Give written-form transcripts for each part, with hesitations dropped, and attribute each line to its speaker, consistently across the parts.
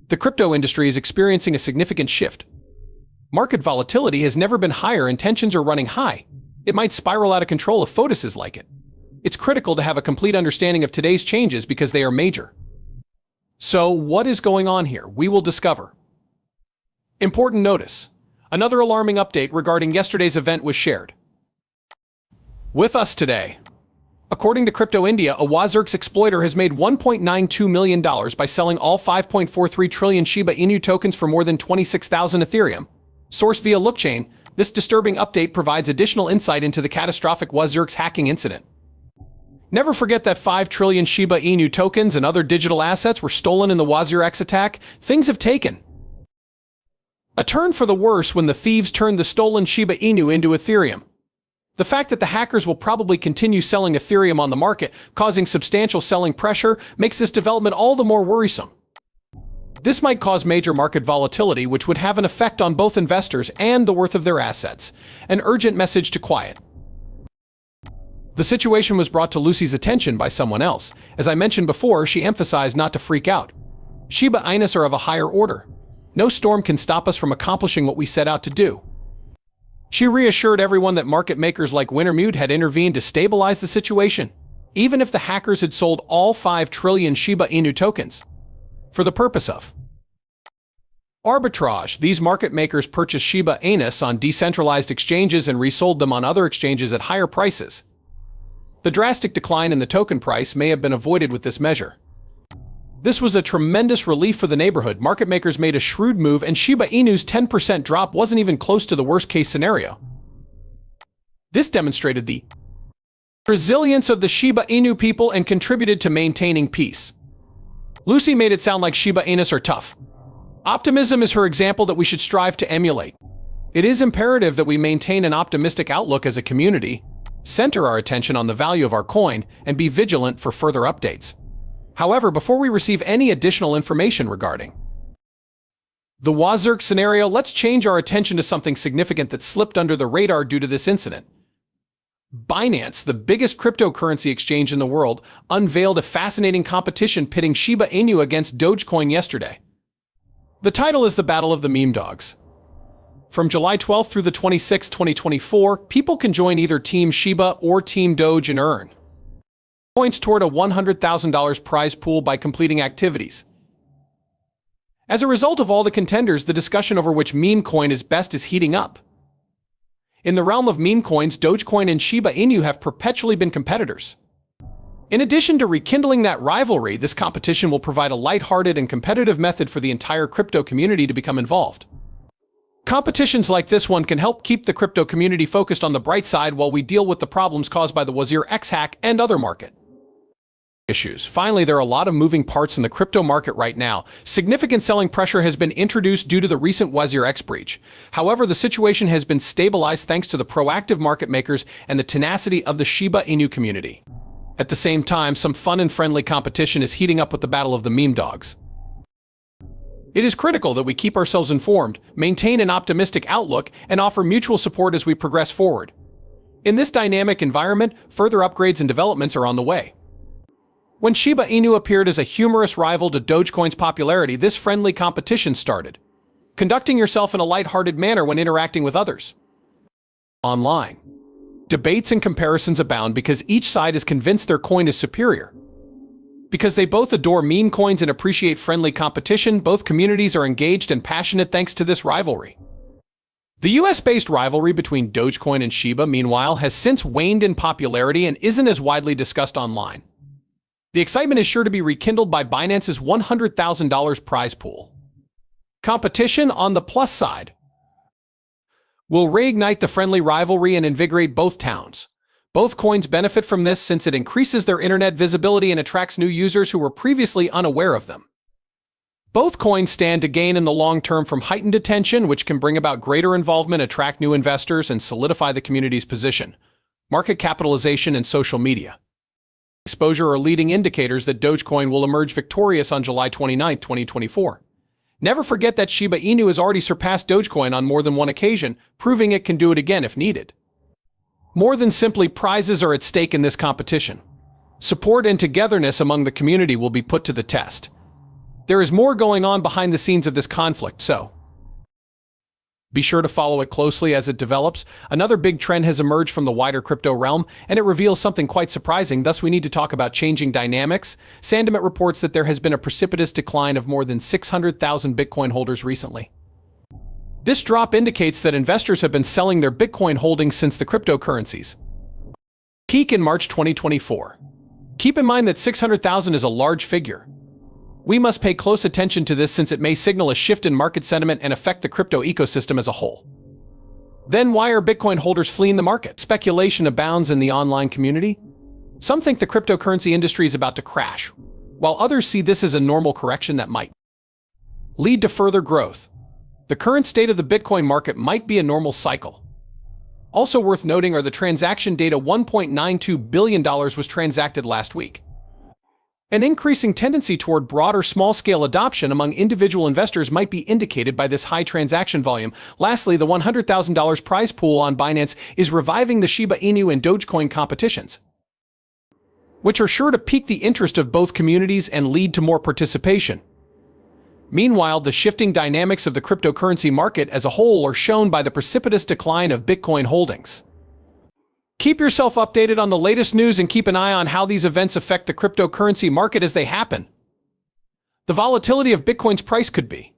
Speaker 1: The crypto industry is experiencing a significant shift. Market volatility has never been higher and tensions are running high. It might spiral out of control if FOTUS is like it. It's critical to have a complete understanding of today's changes because they are major. So, what is going on here? We will discover. Important notice. Another alarming update regarding yesterday's event was shared. With us today. According to Crypto India, a Wazirks exploiter has made $1.92 million by selling all 5.43 trillion SHIBA INU tokens for more than 26,000 Ethereum. Source via Lookchain, this disturbing update provides additional insight into the catastrophic Wazirks hacking incident. Never forget that 5 trillion SHIBA INU tokens and other digital assets were stolen in the Wazirks attack. Things have taken a turn for the worse when the thieves turned the stolen SHIBA INU into Ethereum. The fact that the hackers will probably continue selling Ethereum on the market, causing substantial selling pressure, makes this development all the more worrisome. This might cause major market volatility, which would have an effect on both investors and the worth of their assets. An urgent message to quiet. The situation was brought to Lucy's attention by someone else. As I mentioned before, she emphasized not to freak out. SHIBA INUs are of a higher order. No storm can stop us from accomplishing what we set out to do. She reassured everyone that market makers like Wintermute had intervened to stabilize the situation, even if the hackers had sold all 5 trillion SHIBA INU tokens. For the purpose of arbitrage, these market makers purchased SHIBA INUs on decentralized exchanges and resold them on other exchanges at higher prices. The drastic decline in the token price may have been avoided with this measure. This was a tremendous relief for the neighborhood. Market makers made a shrewd move, and SHIBA INU's 10% drop wasn't even close to the worst-case scenario. This demonstrated the resilience of the SHIBA INU people and contributed to maintaining peace. Lucy made it sound like SHIBA INUs are tough. Optimism is her example that we should strive to emulate. It is imperative that we maintain an optimistic outlook as a community, center our attention on the value of our coin, and be vigilant for further updates. However, before we receive any additional information regarding the Wazirks scenario, let's change our attention to something significant that slipped under the radar due to this incident. Binance, the biggest cryptocurrency exchange in the world, unveiled a fascinating competition pitting SHIBA INU against Dogecoin yesterday. The title is the Battle of the Meme Dogs. From July 12th through the 26th, 2024, people can join either Team SHIBA or Team Doge and earn points toward a $100,000 prize pool by completing activities. As a result of all the contenders, the discussion over which meme coin is best is heating up. In the realm of meme coins, Dogecoin and SHIBA INU have perpetually been competitors. In addition to rekindling that rivalry, this competition will provide a lighthearted and competitive method for the entire crypto community to become involved. Competitions like this one can help keep the crypto community focused on the bright side while we deal with the problems caused by the Wazirks hack and other market issues. Finally, there are a lot of moving parts in the crypto market right now. Significant selling pressure has been introduced due to the recent Wazirks breach. However, the situation has been stabilized thanks to the proactive market makers and the tenacity of the SHIBA INU community. At the same time, some fun and friendly competition is heating up with the battle of the meme dogs. It is critical that we keep ourselves informed, maintain an optimistic outlook, and offer mutual support as we progress forward. In this dynamic environment, further upgrades and developments are on the way. When SHIBA INU appeared as a humorous rival to Dogecoin's popularity, this friendly competition started. Conducting yourself in a lighthearted manner when interacting with others. Online. Debates and comparisons abound because each side is convinced their coin is superior. Because they both adore meme coins and appreciate friendly competition, both communities are engaged and passionate thanks to this rivalry. The US-based rivalry between Dogecoin and SHIBA, meanwhile, has since waned in popularity and isn't as widely discussed online. The excitement is sure to be rekindled by Binance's $100,000 prize pool. Competition, on the plus side, will reignite the friendly rivalry and invigorate both towns. Both coins benefit from this since it increases their internet visibility and attracts new users who were previously unaware of them. Both coins stand to gain in the long term from heightened attention, which can bring about greater involvement, attract new investors, and solidify the community's position. Market capitalization and social media exposure are leading indicators that Dogecoin will emerge victorious on July 29, 2024. Never forget that SHIBA INU has already surpassed Dogecoin on more than one occasion, proving it can do it again if needed. More than simply prizes are at stake in this competition. Support and togetherness among the community will be put to the test. There is more going on behind the scenes of this conflict, so be sure to follow it closely as it develops. Another big trend has emerged from the wider crypto realm, and it reveals something quite surprising. Thus, we need to talk about changing dynamics. Sandemit reports that there has been a precipitous decline of more than 600,000 Bitcoin holders recently. This drop indicates that investors have been selling their Bitcoin holdings since the cryptocurrencies peak in March 2024. Keep in mind that 600,000 is a large figure. We must pay close attention to this since it may signal a shift in market sentiment and affect the crypto ecosystem as a whole. Then why are Bitcoin holders fleeing the market? Speculation abounds in the online community. Some think the cryptocurrency industry is about to crash, while others see this as a normal correction that might lead to further growth. The current state of the Bitcoin market might be a normal cycle. Also worth noting are the transaction data. $1.92 billion was transacted last week. An increasing tendency toward broader small-scale adoption among individual investors might be indicated by this high transaction volume. Lastly, the $100,000 prize pool on Binance is reviving the Shiba Inu and Dogecoin competitions, which are sure to pique the interest of both communities and lead to more participation. Meanwhile, the shifting dynamics of the cryptocurrency market as a whole are shown by the precipitous decline of Bitcoin holdings. Keep yourself updated on the latest news and keep an eye on how these events affect the cryptocurrency market as they happen. The volatility of Bitcoin's price could be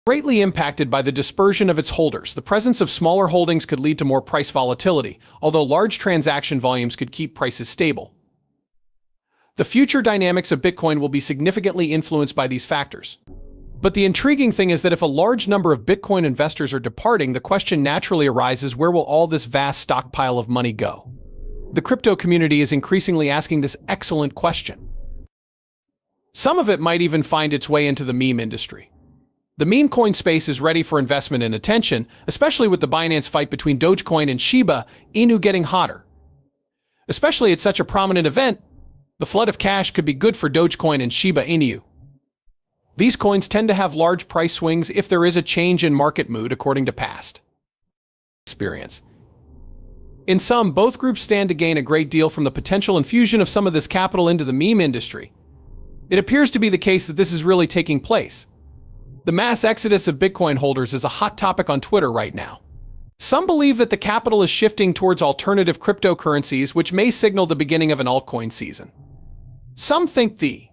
Speaker 1: greatly impacted by the dispersion of its holders. The presence of smaller holdings could lead to more price volatility, although large transaction volumes could keep prices stable. The future dynamics of Bitcoin will be significantly influenced by these factors. But the intriguing thing is that if a large number of Bitcoin investors are departing, the question naturally arises, where will all this vast stockpile of money go? The crypto community is increasingly asking this excellent question. Some of it might even find its way into the meme industry. The meme coin space is ready for investment and attention, especially with the Binance fight between Dogecoin and Shiba Inu getting hotter. Especially at such a prominent event, the flood of cash could be good for Dogecoin and Shiba Inu. These coins tend to have large price swings if there is a change in market mood, according to past experience. In sum, both groups stand to gain a great deal from the potential infusion of some of this capital into the meme industry. It appears to be the case that this is really taking place. The mass exodus of Bitcoin holders is a hot topic on Twitter right now. Some believe that the capital is shifting towards alternative cryptocurrencies, which may signal the beginning of an altcoin season. Some think the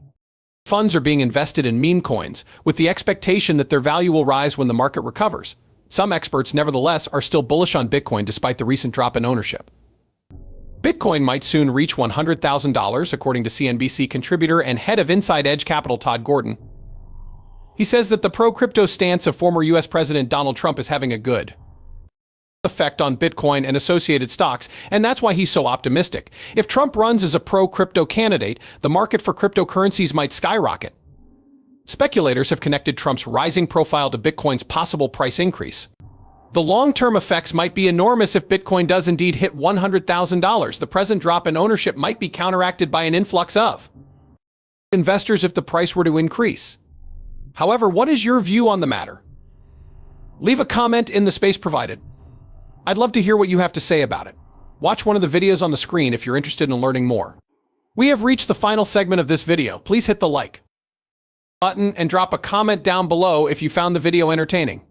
Speaker 1: funds are being invested in meme coins, with the expectation that their value will rise when the market recovers. Some experts, nevertheless, are still bullish on Bitcoin despite the recent drop in ownership. Bitcoin might soon reach $100,000, according to CNBC contributor and head of Inside Edge Capital Todd Gordon. He says that the pro-crypto stance of former U.S. President Donald Trump is having a good effect on Bitcoin and associated stocks, and that's why he's so optimistic. If Trump runs as a pro-crypto candidate, the market for cryptocurrencies might skyrocket. Speculators have connected Trump's rising profile to Bitcoin's possible price increase. The long-term effects might be enormous if Bitcoin does indeed hit $100,000. The present drop in ownership might be counteracted by an influx of investors if the price were to increase. However, what is your view on the matter? Leave a comment in the space provided. I'd love to hear what you have to say about it. Watch one of the videos on the screen if you're interested in learning more. We have reached the final segment of this video. Please hit the like button and drop a comment down below if you found the video entertaining.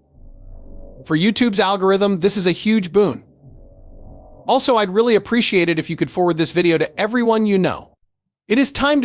Speaker 1: For YouTube's algorithm, this is a huge boon. Also, I'd really appreciate it if you could forward this video to everyone you know. It is time to